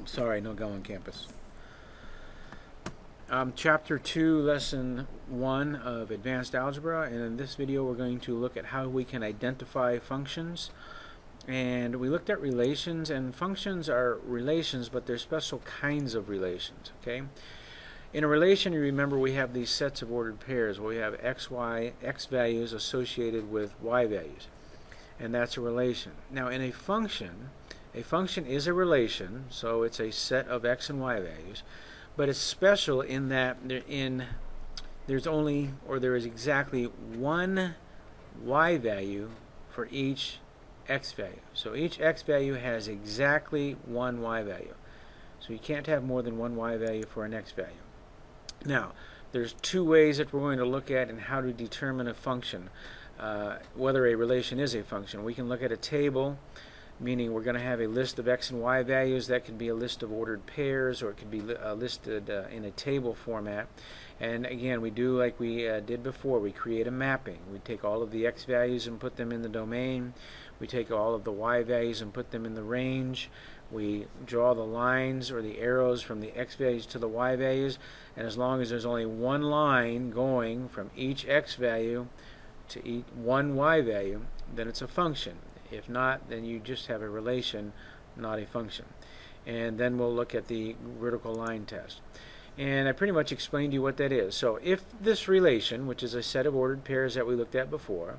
Sorry, no go on campus. Chapter 2, Lesson 1 of Advanced Algebra, and in this video we're going to look at how we can identify functions. And we looked at relations, and functions are relations, but they're special kinds of relations. Okay. In a relation, you remember we have these sets of ordered pairs where we have x values associated with y values, and that's a relation. Now in a function is a relation, so it's a set of x and y values, but it's special in that there is exactly one y value for each x value. So each x value has exactly one y value. So you can't have more than one y value for an x value. Now, there's two ways that we're going to look at in how to determine a function, whether a relation is a function. We can look at a table, meaning we're going to have a list of x and y values. That could be a list of ordered pairs, or it could be listed in a table format. And again, we do like we did before. We create a mapping. We take all of the x values and put them in the domain. We take all of the y values and put them in the range. We draw the lines or the arrows from the x values to the y values, and as long as there's only one line going from each x value to each one y value, then it's a function. If not, then you just have a relation, not a function. And then we'll look at the vertical line test. And I pretty much explained to you what that is. So if this relation, which is a set of ordered pairs that we looked at before,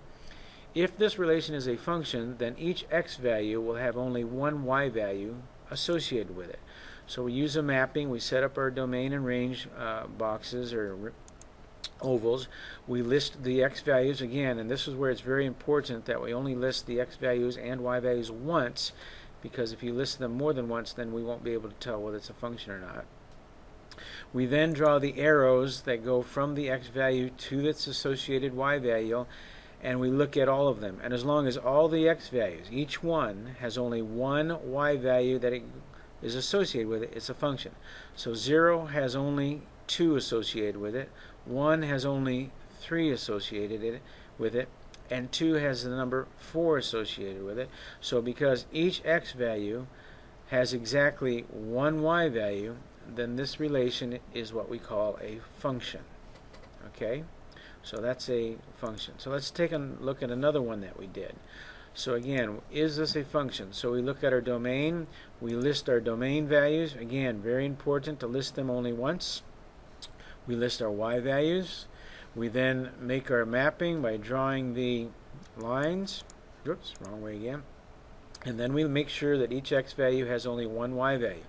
if this relation is a function, then each x value will have only one y value associated with it. So we use a mapping. We set up our domain and range boxes or ovals. We list the x values again, and this is where it's very important that we only list the x values and y values once, because if you list them more than once, then we won't be able to tell whether it's a function or not. We then draw the arrows that go from the x value to its associated y value, and we look at all of them. And as long as all the x values, each one has only one y value that it is associated with it, it's a function. So 0 has only 2 associated with it, 1 has only 3 associated with it, and 2 has the number 4 associated with it. So because each x value has exactly one y value, then this relation is what we call a function. Okay? So that's a function. So let's take a look at another one that we did. So again, is this a function? So we look at our domain. We list our domain values. Again, very important to list them only once. We list our y values. We then make our mapping by drawing the lines. Oops, wrong way again. And then we make sure that each x value has only one y value.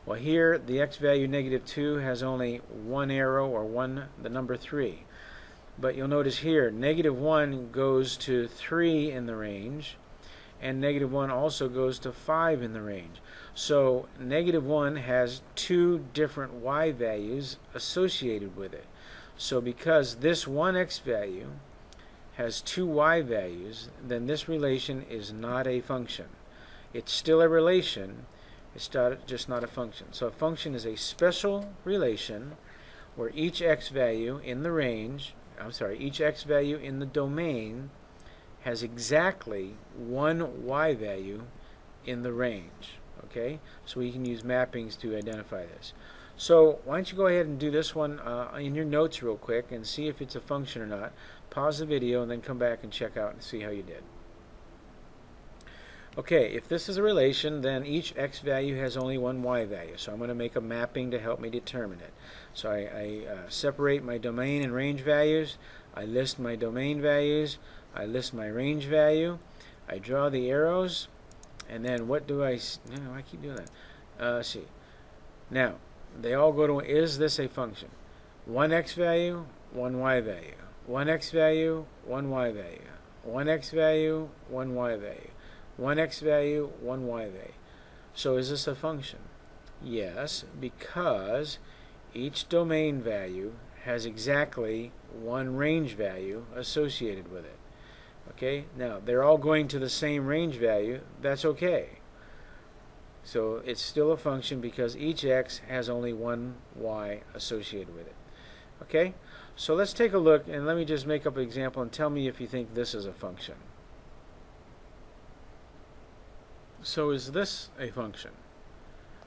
Well, here the x value -2 has only one arrow, or the number 3. But you'll notice here, -1 goes to 3 in the range, and -1 also goes to 5 in the range. So -1 has two different y values associated with it. So because this one x value has two y values, then this relation is not a function. It's still a relation, it's just not a function. So a function is a special relation where each x value in the range, each x value in the domain has exactly one y value in the range. Okay, so we can use mappings to identify this. So why don't you go ahead and do this one in your notes real quick and see if it's a function or not. Pause the video and then come back and check out and see how you did. Okay, if this is a relation, then each x value has only one y value. So I'm going to make a mapping to help me determine it. So I separate my domain and range values. I list my domain values. I list my range value. I draw the arrows. And then what do I... No, I keep doing that. Let's see. Now, they all go to, is this a function? One x value, one y value. One x value, one y value. One x value, one y value. One x value, one y value. So is this a function? Yes, because each domain value has exactly one range value associated with it. Okay, now they're all going to the same range value. That's okay. So it's still a function because each x has only one y associated with it. Okay, so let's take a look, and let me just make up an example and tell me if you think this is a function. So is this a function?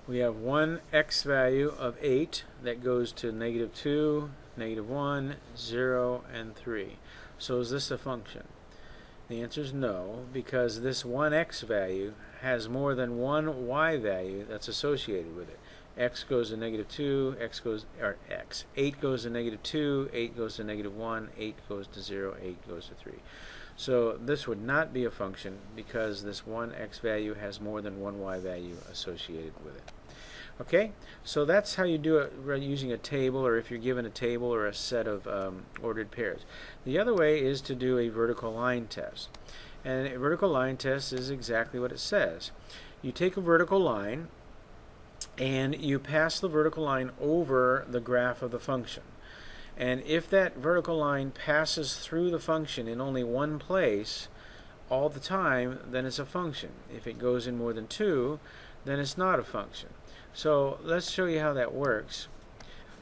We have one x value of 8 that goes to -2, -1, 0, and 3. So is this a function? The answer is no, because this one x value has more than one y value that's associated with it. X goes to -2, 8 goes to -2, 8 goes to -1, 8 goes to 0, 8 goes to 3. So this would not be a function because this one x value has more than one y value associated with it. Okay, so that's how you do it using a table, or if you're given a table or a set of ordered pairs. The other way is to do a vertical line test. And a vertical line test is exactly what it says. You take a vertical line and you pass the vertical line over the graph of the function. And if that vertical line passes through the function in only one place all the time, then it's a function. If it goes in more than two, then it's not a function. So let's show you how that works.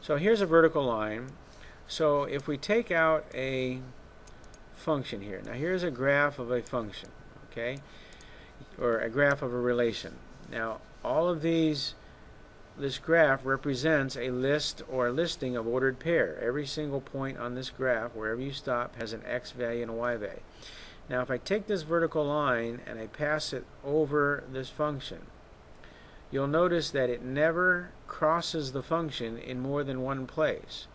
So here's a vertical line. So if we take out a function here, now here's a graph of a function, okay, or a graph of a relation. Now all of these, this graph represents a list or a listing of ordered pair. Every single point on this graph, wherever you stop, has an x value and a y value. Now if I take this vertical line and I pass it over this function, you'll notice that it never crosses the function in more than one place.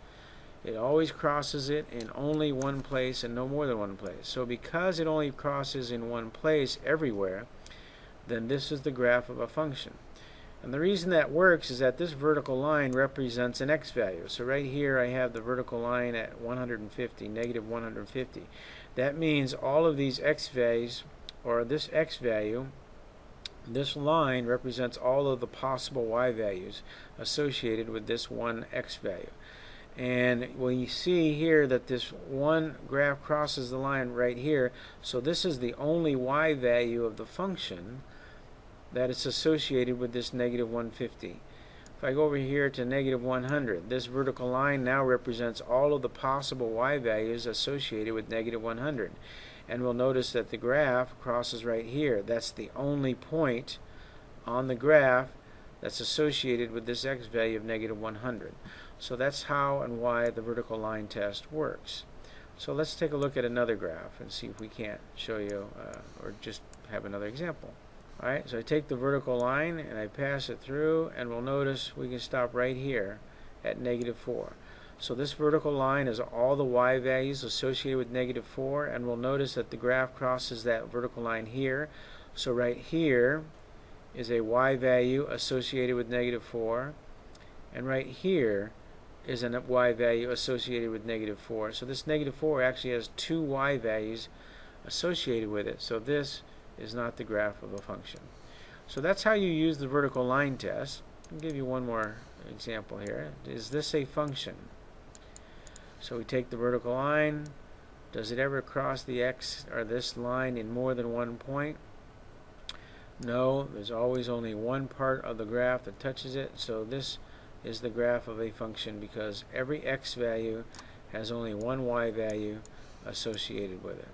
It always crosses it in only one place and no more than one place. So because it only crosses in one place everywhere, then this is the graph of a function. And the reason that works is that this vertical line represents an x value. So right here I have the vertical line at 150, -150. That means all of these x values, or this x value, this line represents all of the possible y values associated with this one x value. And when you see here that this one graph crosses the line right here, so this is the only y value of the function that is associated with this -150. If I go over here to -100, this vertical line now represents all of the possible y values associated with -100. And we'll notice that the graph crosses right here. That's the only point on the graph that's associated with this x value of -100. So that's how and why the vertical line test works. So let's take a look at another graph and see if we can't show you or just have another example. Alright, so I take the vertical line and I pass it through, and we'll notice we can stop right here at -4. So this vertical line is all the y values associated with -4, and we'll notice that the graph crosses that vertical line here. So right here is a y value associated with -4, and right here is a y value associated with -4. So this -4 actually has two y values associated with it. So this is not the graph of a function. So that's how you use the vertical line test. I'll give you one more example here. Is this a function? So we take the vertical line. Does it ever cross the x or this line in more than one point? No, there's always only one part of the graph that touches it. So this is the graph of a function because every x value has only one y value associated with it.